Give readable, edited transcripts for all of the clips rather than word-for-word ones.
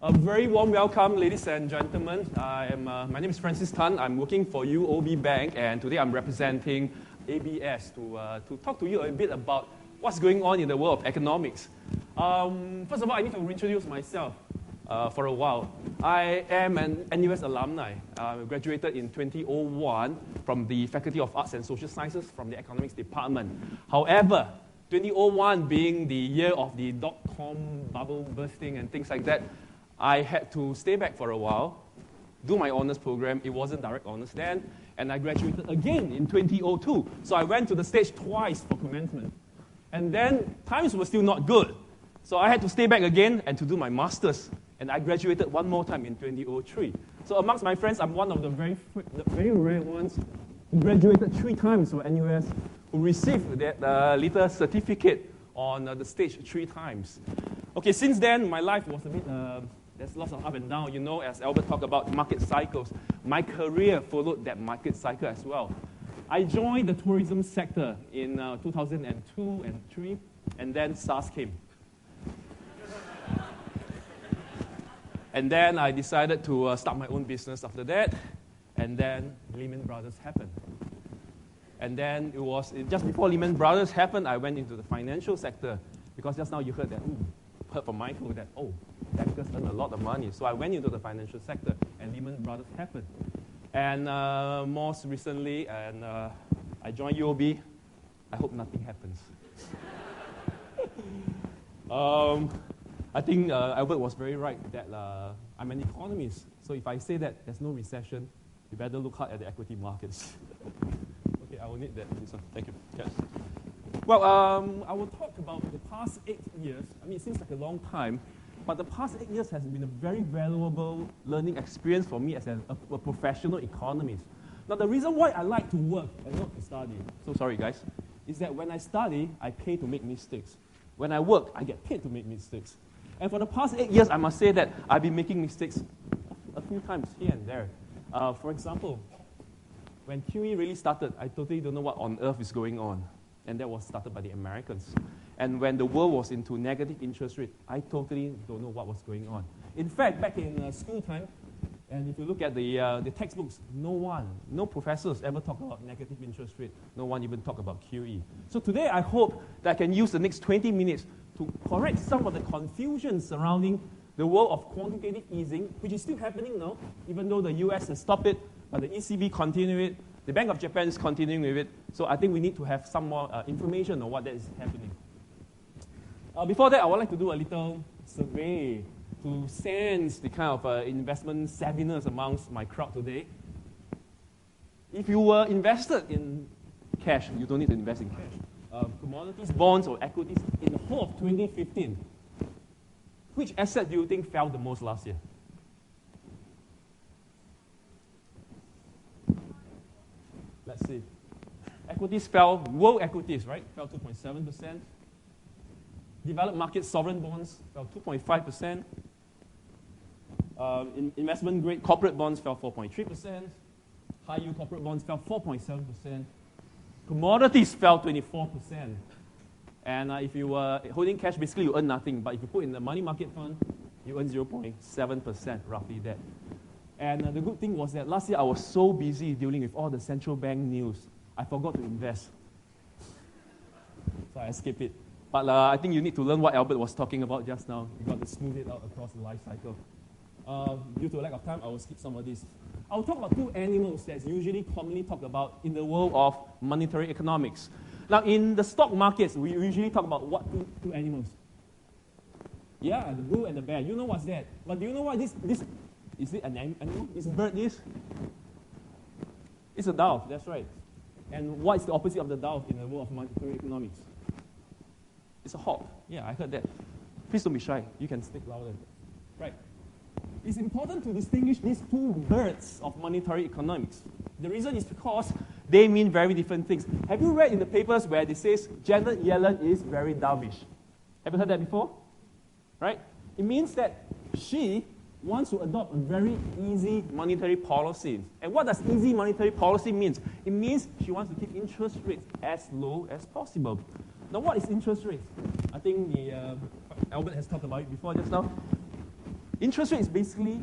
A very warm welcome, ladies and gentlemen. My name is Francis Tan. I'm working for UOB Bank, and today I'm representing ABS to talk to you a bit about what's going on in the world of economics. First of all, I need to reintroduce myself for a while. I am an NUS alumni. I graduated in 2001 from the Faculty of Arts and Social Sciences from the Economics Department. However, 2001 being the year of the dot-com bubble bursting and things like that, I had to stay back for a while, do my honors program. It wasn't direct honors then, and I graduated again in 2002. So I went to the stage twice for commencement. And then times were still not good. So I had to stay back again and to do my master's. And I graduated one more time in 2003. So amongst my friends, I'm one of the very rare ones who graduated 3 times for NUS, who received that little certificate on the stage 3 times. Okay, since then, my life was a bit, there's lots of up and down. You know, as Albert talked about market cycles, my career followed that market cycle as well. I joined the tourism sector in 2002 and 3, and then SARS came. And then I decided to start my own business after that, and then Lehman Brothers happened. And then it was just before Lehman Brothers happened, I went into the financial sector, because just now you heard from Michael that, bankers earn a lot of money. So I went into the financial sector, and Lehman Brothers happened. And most recently, I joined UOB. I hope nothing happens. I think Albert was very right that I'm an economist. So if I say that there's no recession, you better look hard at the equity markets. Okay, I will need that. This one. Thank you. Yes. Well, I will talk about the past 8 years. I mean, it seems like a long time, but the past 8 years has been a very valuable learning experience for me as a professional economist. Now, the reason why I like to work and not to study, so sorry guys, is that when I study, I pay to make mistakes. When I work, I get paid to make mistakes. And for the past 8 years, I must say that I've been making mistakes a few times here and there. For example, when QE really started, I totally don't know what on earth is going on. And that was started by the Americans. And when the world was into negative interest rate, I totally don't know what was going on. In fact, back in school time, and if you look at the textbooks, no professors ever talk about negative interest rate. No one even talk about QE. So today, I hope that I can use the next 20 minutes to correct some of the confusion surrounding the world of quantitative easing, which is still happening now, even though the US has stopped it, but the ECB continue it. The Bank of Japan is continuing with it. So I think we need to have some more information on what that is happening. Before that, I would like to do a little survey to sense the kind of investment savviness amongst my crowd today. If you were invested in cash, you don't need to invest in cash. Commodities, bonds, or equities in the whole of 2015, which asset do you think fell the most last year? Let's see. Equities fell, world equities, right, fell 2.7%. Developed market sovereign bonds fell 2.5%. Investment grade corporate bonds fell 4.3%. High yield corporate bonds fell 4.7%. Commodities fell 24%. And if you were holding cash, basically you earn nothing. But if you put in the money market fund, you earn 0.7%, roughly that. And the good thing was that last year I was so busy dealing with all the central bank news, I forgot to invest. So I escaped it. But I think you need to learn what Albert was talking about just now. You got to smooth it out across the life cycle. Due to a lack of time, I will skip some of this. I will talk about 2 animals that's usually commonly talked about in the world of monetary economics. Now, in the stock markets, we usually talk about what 2 animals? Yeah, the bull and the bear. You know what's that? But do you know what this is it an animal? Is a bird this? It's a dove, that's right. And what is the opposite of the dove in the world of monetary economics? It's a hawk. Yeah, I heard that. Please don't be shy. You can speak louder. Right. It's important to distinguish these 2 birds of monetary economics. The reason is because they mean very different things. Have you read in the papers where it says Janet Yellen is very dovish? Have you heard that before? Right? It means that she wants to adopt a very easy monetary policy. And what does easy monetary policy mean? It means she wants to keep interest rates as low as possible. Now, what is interest rates? I think Albert has talked about it before just now. Interest rate is basically,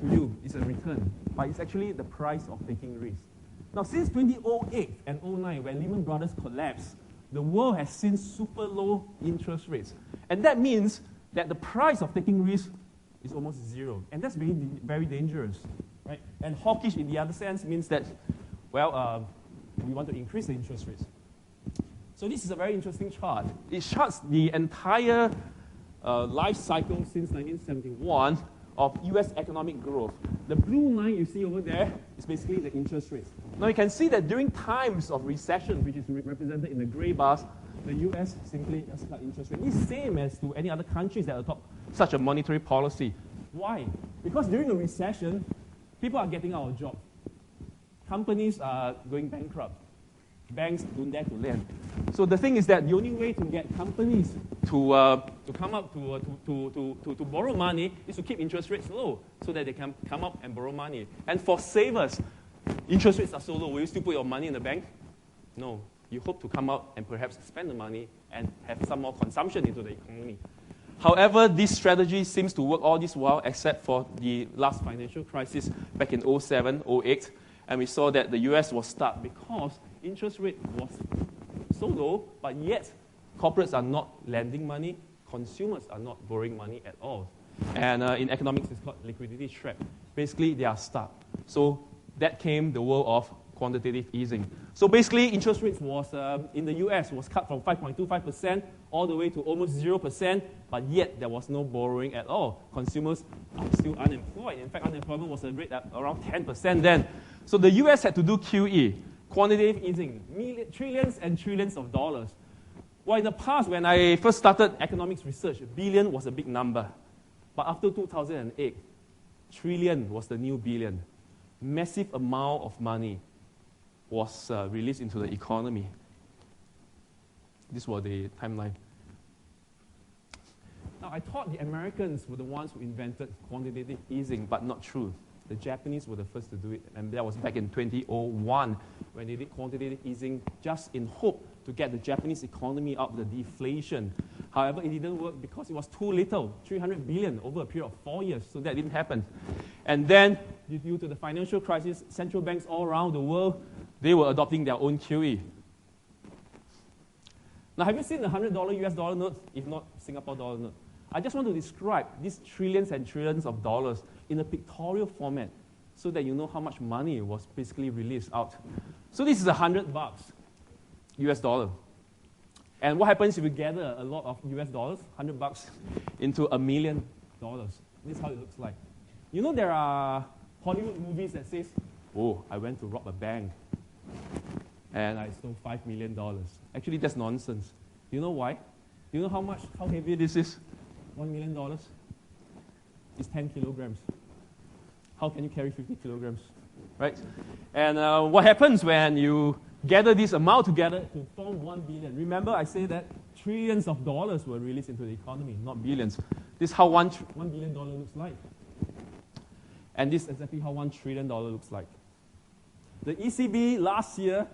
to you, it's a return, but it's actually the price of taking risk. Now, since 2008 and 2009, when Lehman Brothers collapsed, the world has seen super low interest rates. And that means that the price of taking risk is almost zero. And that's very, very dangerous. Right? And hawkish, in the other sense, means that, well, we want to increase the interest rates. So this is a very interesting chart. It charts the entire life cycle since 1971 of US economic growth. The blue line you see over there is basically the interest rates. Now you can see that during times of recession, which is represented in the gray bars, the US simply just cut interest rate. It's the same as to any other countries that adopt such a monetary policy. Why? Because during a recession, people are getting out of jobs. Companies are going bankrupt. Banks don't dare to lend. So the thing is that the only way to get companies to come up to borrow money is to keep interest rates low so that they can come up and borrow money. And for savers, interest rates are so low. Will you still put your money in the bank? No. You hope to come out and perhaps spend the money and have some more consumption into the economy. However, this strategy seems to work all this while except for the last financial crisis back in 2007, 2008. And we saw that the US was stuck because interest rate was so low, but yet corporates are not lending money, consumers are not borrowing money at all. And in economics, it's called liquidity trap. Basically, they are stuck. So that came the world of quantitative easing. So basically, interest rates was, in the US, was cut from 5.25% all the way to almost 0%, but yet there was no borrowing at all. Consumers are still unemployed. In fact, unemployment was a rate at around 10% then. So the US had to do QE, quantitative easing, trillions and trillions of dollars. Well, in the past, when I first started economics research, billion was a big number. But after 2008, trillion was the new billion. Massive amount of money was released into the economy. This was the timeline. Now, I thought the Americans were the ones who invented quantitative easing, but not true. The Japanese were the first to do it, and that was back in 2001 when they did quantitative easing just in hope to get the Japanese economy out of the deflation. However, it didn't work because it was too little, 300 billion over a period of 4 years, so that didn't happen. And then, due to the financial crisis, central banks all around the world, they were adopting their own QE. Now, have you seen the $100 US dollar notes, if not Singapore dollar note? I just want to describe these trillions and trillions of dollars in a pictorial format so that you know how much money was basically released out. So this is $100 US dollar. And what happens if you gather a lot of US dollars, $100 into $1 million? This is how it looks like. You know there are Hollywood movies that says, oh, I went to rob a bank and I stole $5 million. Actually, that's nonsense. Do you know why? Do you know how heavy this is? $1 million? It's 10 kilograms. How can you carry 50 kilograms? Right? And what happens when you gather this amount together to form 1 billion? Remember, I say that trillions of dollars were released into the economy, not billions. This is how $1 billion looks like. And this is exactly how $1 trillion looks like. The ECB last year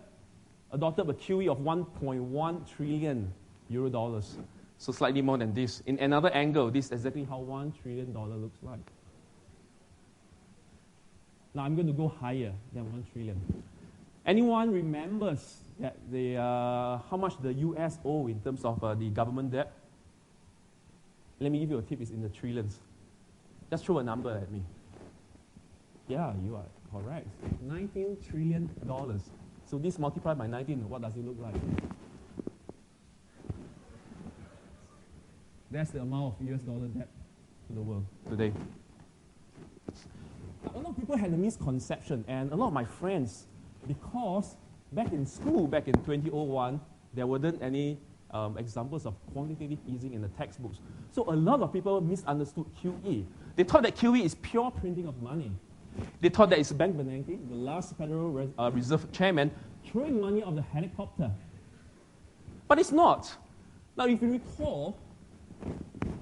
adopted a QE of 1.1 trillion euro dollars. So slightly more than this. In another angle, this is exactly how $1 trillion looks like. Now I'm going to go higher than 1 trillion. Anyone remembers that how much the US owe in terms of the government debt? Let me give you a tip, it's in the trillions. Just throw a number at me. Yeah, you are correct. $19 trillion. So this multiplied by 19, what does it look like? That's the amount of US dollar debt to the world today. A lot of people had a misconception, and a lot of my friends, because back in school, back in 2001, there weren't any examples of quantitative easing in the textbooks. So a lot of people misunderstood QE. They thought that QE is pure printing of money. They thought that it's Bank Bernanke, the last Federal Reserve chairman, throwing money out of the helicopter. But it's not. Now, if you recall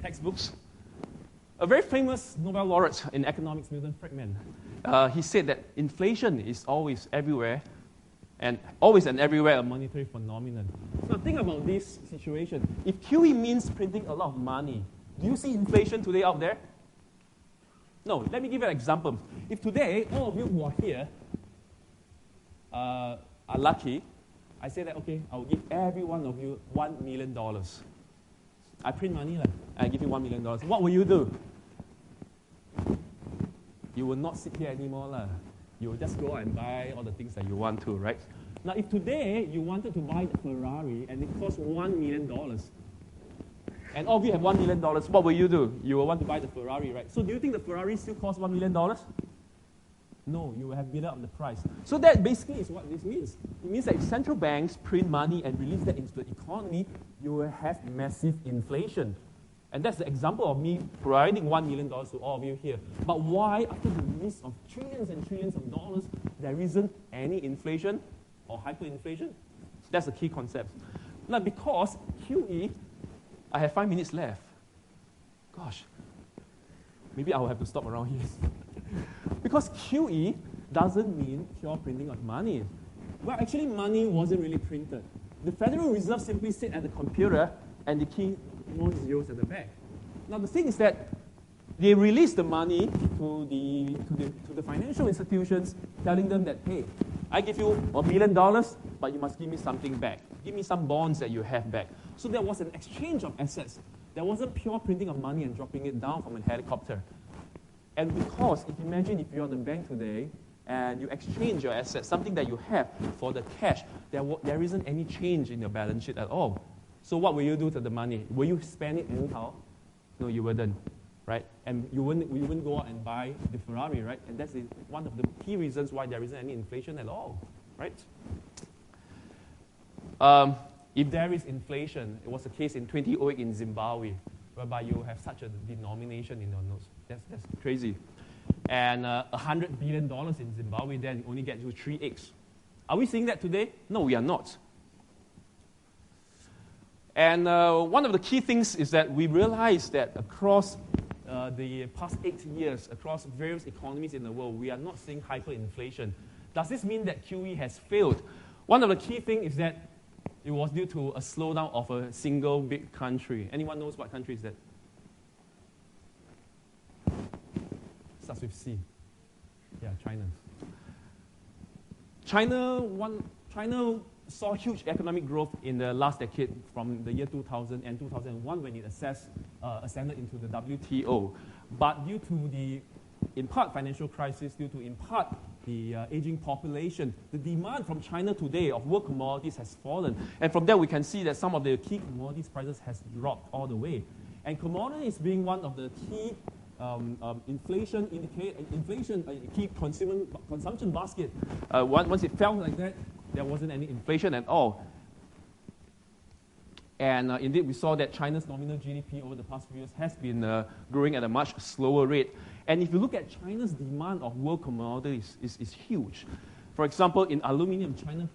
textbooks, a very famous Nobel laureate in economics, Milton Friedman, he said that inflation is always everywhere, and always and everywhere a monetary phenomenon. So think about this situation. If QE means printing a lot of money, do you see inflation today out there? No, let me give you an example. If today, all of you who are here are lucky, I say that, okay, I will give every one of you $1 million. I print money, I give you $1 million. What will you do? You will not sit here anymore. You will just go and buy all the things that you want to, right? Now, if today you wanted to buy the Ferrari and it costs $1 million, and all of you have $1 million, what will you do? You will want to buy the Ferrari, right? So do you think the Ferrari still costs $1 million? No, you will have bid up the price. So that basically is what this means. It means that if central banks print money and release that into the economy, you will have massive inflation. And that's the example of me providing $1 million to all of you here. But why, after the release of trillions and trillions of dollars, there isn't any inflation or hyperinflation? That's the key concept. Now, because QE, I have 5 minutes left. Gosh, maybe I will have to stop around here. Because QE doesn't mean pure printing of money. Well, actually, money wasn't really printed. The Federal Reserve simply sat at the computer and the key more zeros at the back. Now, the thing is that they released the money to the financial institutions, telling them that, hey, I give you $1 million, but you must give me something back. Give me some bonds that you have back. So there was an exchange of assets. There wasn't pure printing of money and dropping it down from a helicopter. And because, imagine if you're the bank today and you exchange your assets, something that you have, for the cash, there isn't any change in your balance sheet at all. So what will you do to the money? Will you spend it anyhow? No, you wouldn't, right? And you wouldn't go out and buy the Ferrari, right? And that's one of the key reasons why there isn't any inflation at all, right? If there is inflation, it was the case in 2008 in Zimbabwe, whereby you have such a denomination in your notes. That's crazy. And $100 billion in Zimbabwe, then only get you 3x. Are we seeing that today? No, we are not. And one of the key things is that we realize that across the past 8 years, across various economies in the world, we are not seeing hyperinflation. Does this mean that QE has failed? One of the key things is that it was due to a slowdown of a single big country. Anyone knows what country is that? Starts with C. Yeah, China. China saw huge economic growth in the last decade from the year 2000 and 2001 when it ascended into the WTO. But due to the, in part, financial crisis, due to, in part, the aging population, the demand from China today of world commodities has fallen. And from there, we can see that some of the key commodities prices has dropped all the way. And commodities being one of the key key consumption basket. Once it fell like that, there wasn't any inflation at all. And indeed, we saw that China's nominal GDP over the past few years has been growing at a much slower rate. And if you look at China's demand of world commodities, is huge. For example, in aluminum, China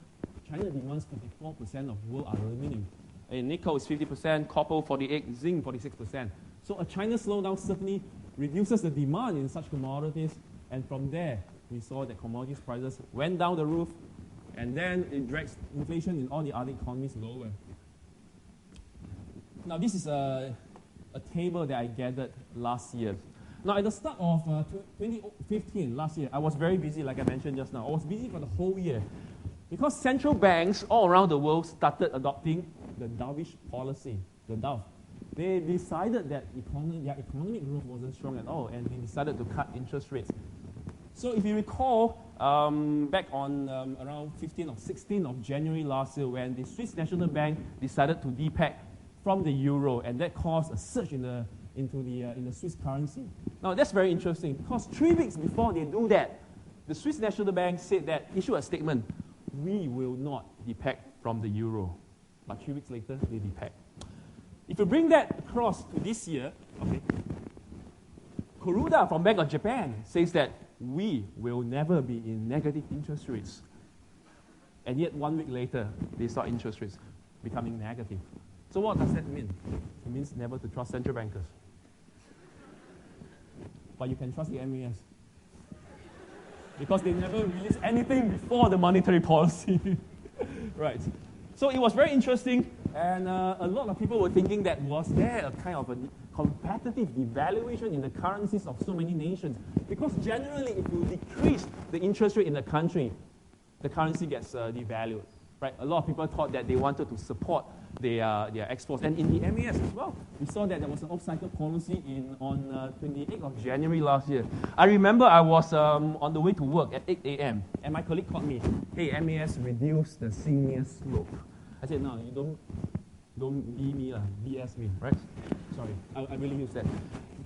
demands 54% of world aluminum. In nickel, it's 50%, copper 48%, zinc 46%. So a China slowdown certainly reduces the demand in such commodities. And from there, we saw that commodities prices went down the roof, and then it drags inflation in all the other economies lower. Now, this is a table that I gathered last year. Now, at the start of 2015, last year, I was very busy, like I mentioned just now. I was busy for the whole year because central banks all around the world started adopting the dovish policy, the Dove. They decided that their economic growth wasn't strong at all, and they decided to cut interest rates. So if you recall, back on around 15 or 16 of January last year, when the Swiss National Bank decided to depeg from the euro, and that caused a surge in the Swiss currency. Now that's very interesting, because 3 weeks before they do that, the Swiss National Bank issued a statement, we will not depeg from the euro. But 3 weeks later, they depeg. If you bring that across to this year, okay, Kuruda from Bank of Japan says that we will never be in negative interest rates. And yet 1 week later, they saw interest rates becoming negative. So what does that mean? It means never to trust central bankers. But you can trust the MAS. Because they never released anything before the monetary policy. Right. So it was very interesting. And a lot of people were thinking that was there a kind of a competitive devaluation in the currencies of so many nations? Because generally, if you decrease the interest rate in the country, the currency gets devalued. Right? A lot of people thought that they wanted to support their exports. And in the MES as well, we saw that there was an off-cycle policy on 28th of January last year. I remember I was on the way to work at 8 a.m. and my colleague called me, hey, MES reduced the senior slope. I said, no, you don't B me, BS me, right? Sorry, I really use that.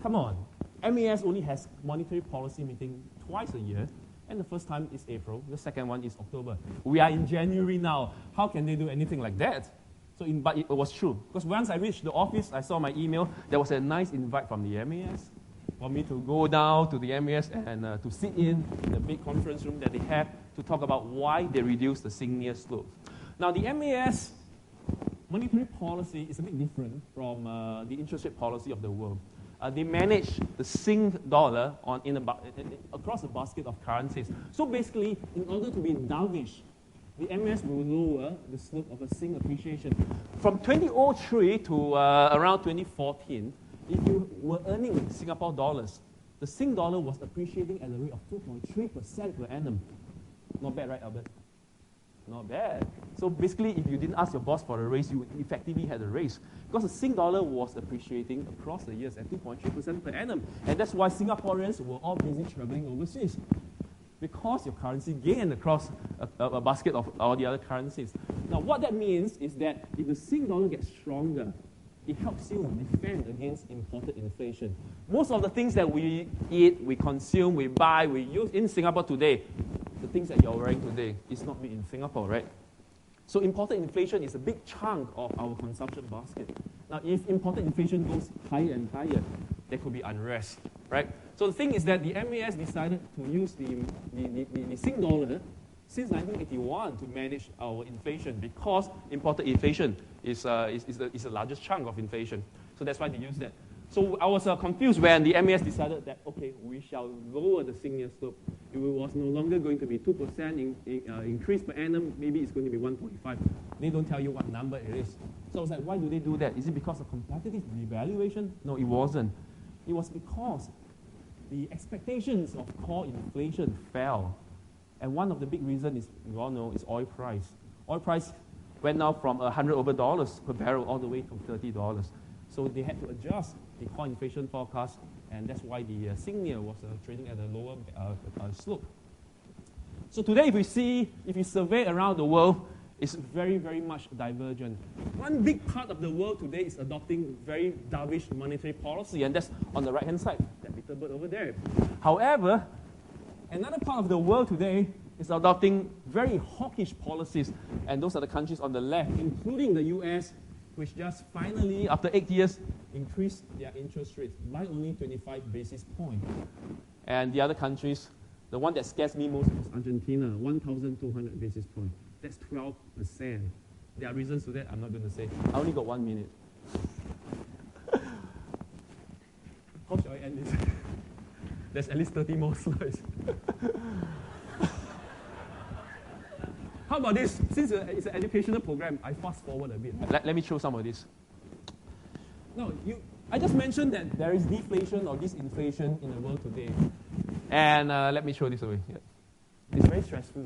Come on, MES only has monetary policy meeting twice a year. And the first time is April, the second one is October. We are in January now. How can they do anything like that? But it was true. Because once I reached the office, I saw my email. There was a nice invite from the MES for me to go down to the MES and to sit in the big conference room that they have to talk about why they reduced the senior slope. Now, the MES monetary policy is a bit different from the interest rate policy of the world. They manage the Sing dollar across a basket of currencies. So basically, in order to be dovish, the MES will lower the slope of a Sing appreciation. From 2003 to around 2014, if you were earning Singapore dollars, the Sing dollar was appreciating at a rate of 2.3% per annum. Not bad, right, Albert? Not bad. So basically, if you didn't ask your boss for a raise, you effectively had a raise. Because the Sing dollar was appreciating across the years at 2.3% per annum. And that's why Singaporeans were all busy traveling overseas. Because your currency gained across a basket of all the other currencies. Now, what that means is that if the Sing dollar gets stronger, it helps you defend against imported inflation. Most of the things that we eat, we consume, we buy, we use in Singapore today, the things that you're wearing today, is not made in Singapore, right? So imported inflation is a big chunk of our consumption basket. Now, if imported inflation goes higher and higher, there could be unrest, right? So the thing is that the MES decided to use the Sing dollar since 1981 to manage our inflation because imported inflation is the largest chunk of inflation. So that's why they use that. So I was confused when the MES decided that, okay, we shall lower the senior slope. It was no longer going to be 2% increase per annum, maybe it's going to be 1.5. They don't tell you what number it is. So I was like, why do they do that? Is it because of competitive devaluation? No, it wasn't. It was because the expectations of core inflation fell. And one of the big reasons is, you all know, is oil price. Oil price went now from $100 over per barrel all the way to $30. So they had to adjust the core inflation forecast, and that's why the senior was trading at a lower slope. So today, if you survey around the world, it's very, very much divergent. One big part of the world today is adopting very dovish monetary policy, and that's on the right-hand side, that little bird over there. However, another part of the world today is adopting very hawkish policies, and those are the countries on the left, including the US, which just finally, after 8 years, increased their interest rates by only 25 basis points. And the other countries, the one that scares me most is Argentina, 1,200 basis points. That's 12%. There are reasons to that I'm not going to say. I only got 1 minute. How shall I end this? There's at least 30 more slides. How about this? Since it's an educational program, I fast forward a bit. Let me show some of this. No, I just mentioned that there is deflation or disinflation in the world today. And let me show this away. Yeah. It's very stressful.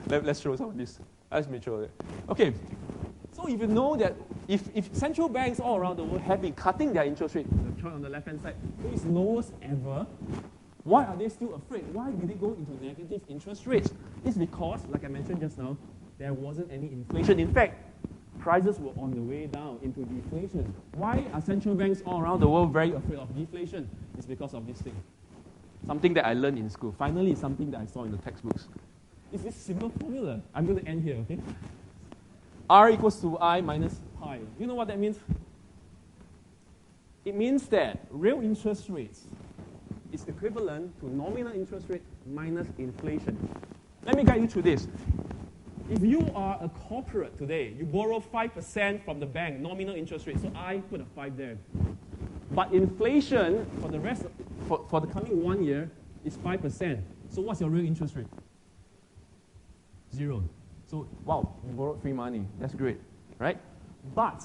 Let's show some of this. Let me show it. Okay. So if you know that if central banks all around the world have been cutting their interest rate, the chart on the left-hand side, to its lowest ever, why are they still afraid? Why did they go into negative interest rates? It's because, like I mentioned just now, there wasn't any inflation. In fact, prices were on the way down into deflation. Why are central banks all around the world very afraid of deflation? It's because of this thing. Something that I learned in school. Finally, something that I saw in the textbooks. It's this simple formula. I'm going to end here, okay? R equals to I minus pi. You know what that means? It means that real interest rates is equivalent to nominal interest rate minus inflation. Let me guide you through this. If you are a corporate today, you borrow 5% from the bank, nominal interest rate, so I put a 5 there. But inflation for the rest, for the coming 1 year is 5%. So what's your real interest rate? 0. So, wow, you borrowed free money. That's great. right? But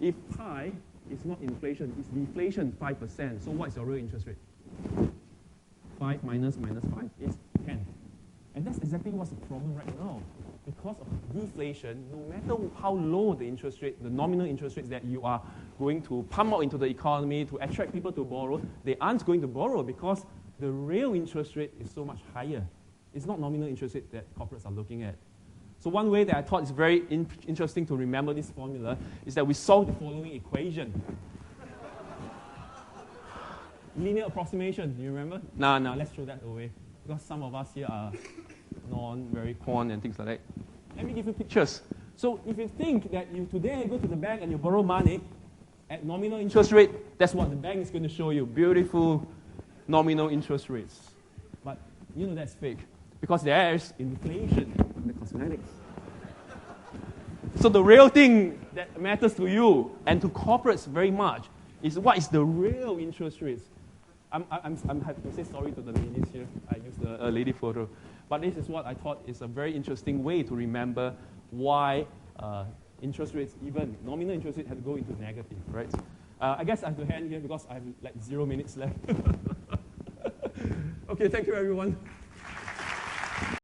if pi is not inflation, it's deflation 5%. So what is your real interest rate? 5 minus 5 is 10. And that's exactly what's the problem right now. Because of deflation, no matter how low the interest rate, the nominal interest rates that you are going to pump out into the economy to attract people to borrow, they aren't going to borrow because the real interest rate is so much higher. It's not nominal interest rate that corporates are looking at. So one way that I thought is very interesting to remember this formula is that we solve the following equation. Linear approximation, you remember? Nah, let's throw that away. Because some of us here are very quant and things like that. Let me give you pictures. So if you think that you today go to the bank and you borrow money at nominal interest rate, that's what the bank is going to show you. Beautiful nominal interest rates. But you know that's fake. Because there's inflation in the cosmetics. So the real thing that matters to you and to corporates very much is what is the real interest rates. I'm happy to say sorry to the ladies here. I used a lady photo. But this is what I thought is a very interesting way to remember why interest rates, even nominal interest rates, have to go into negative, right? I guess I have to hand here because I have like 0 minutes left. Okay, thank you everyone.